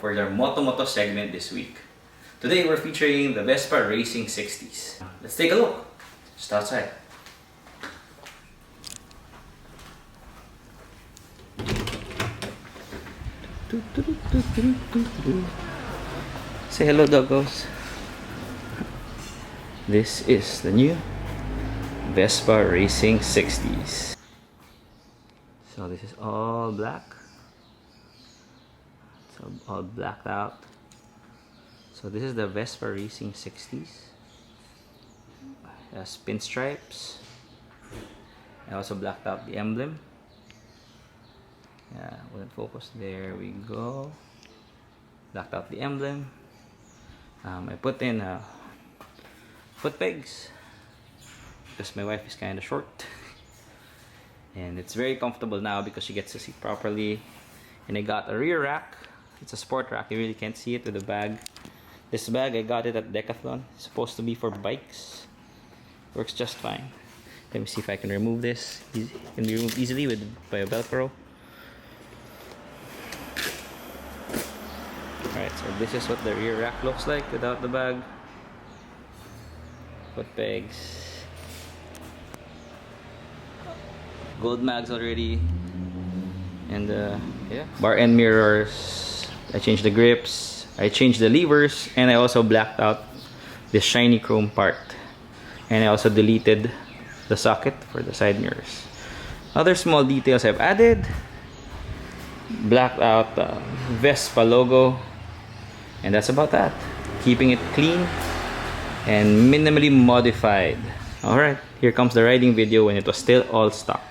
for their Moto segment this week. Today we're featuring the Vespa Racing 60s. Let's take a look. Just outside. Say hello, doggos. This is the new Vespa Racing 60s. So this is all black. So all blacked out. So this is the Vespa Racing 60s. It has pinstripes. I also blacked out the emblem. Yeah, wouldn't focus. There we go. Blacked out the emblem. I put in foot pegs because my wife is kind of short. And it's very comfortable now because she gets to sit properly. And I got a rear rack. It's a sport rack. You really can't see it with the bag. This bag, I got it at Decathlon. It's supposed to be for bikes. Works just fine. Let me see if I can remove this. It can be removed easily by a Velcro. Alright, so this is what the rear rack looks like without the bag. Foot pegs. Gold mags already. And yeah, bar end mirrors. I changed the grips. I changed the levers. And I also blacked out this shiny chrome part. And I also deleted the socket for the side mirrors. Other small details I've added. Blacked out the Vespa logo. And that's about that. Keeping it clean and minimally modified. Alright, here comes the riding video when it was still all stock.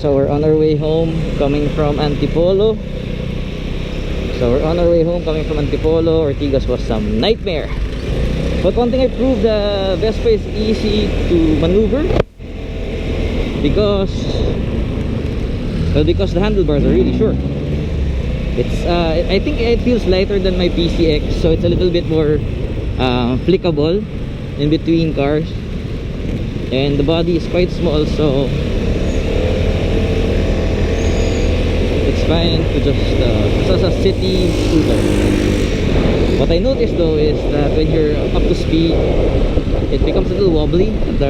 So we're on our way home coming from Antipolo. Ortigas was some nightmare. But one thing I proved, the Vespa is easy to maneuver because the handlebars are really short. It's I think it feels lighter than my PCX, so it's a little bit more flickable in between cars, and the body is quite small, so it's fine to just as a city scooter. What I noticed though is that when you're up to speed, it becomes a little wobbly at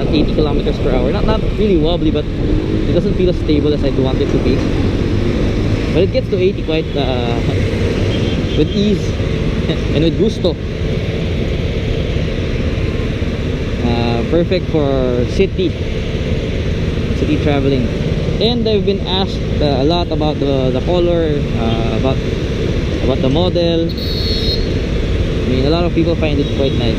80 kilometers per hour. Not really wobbly, but it doesn't feel as stable as I'd want it to be. But it gets to 80 quite with ease and with gusto. Perfect for city traveling. And I've been asked a lot about the color, about the model. I mean, a lot of people find it quite nice.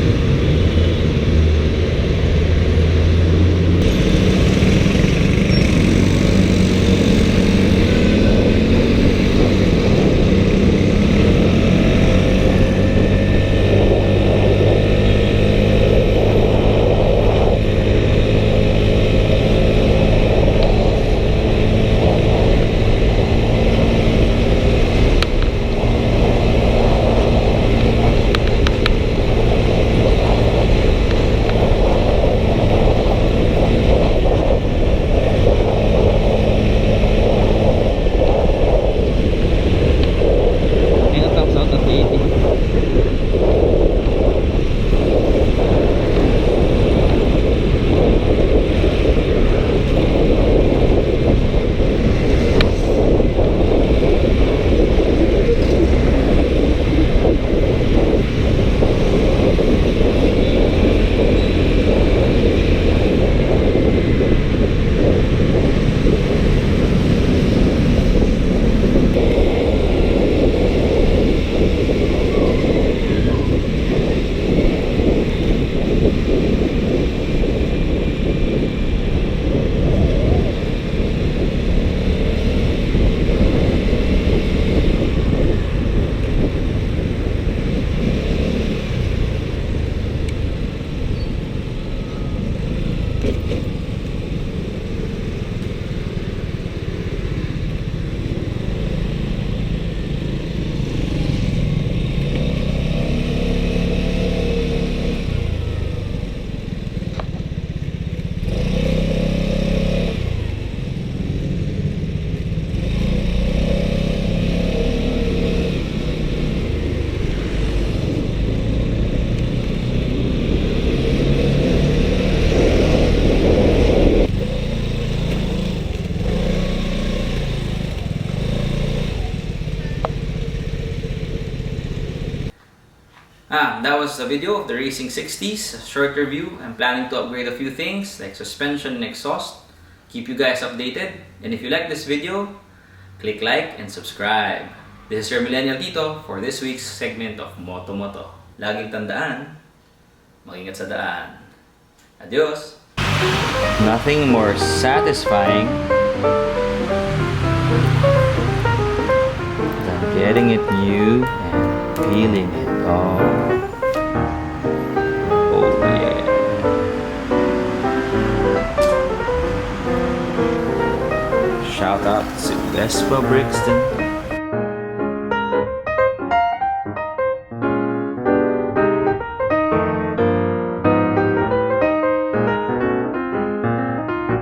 That was a video of the Racing 60s, a short review. I'm planning to upgrade a few things like suspension and exhaust. Keep you guys updated. And if you like this video, click like and subscribe. This is your Millennial Tito for this week's segment of Moto Moto. Laging tandaan, mag-ingat sa daan. Adios! Nothing more satisfying than getting it new and feeling it all. Oh yeah. Shout out to Vespa Brixton.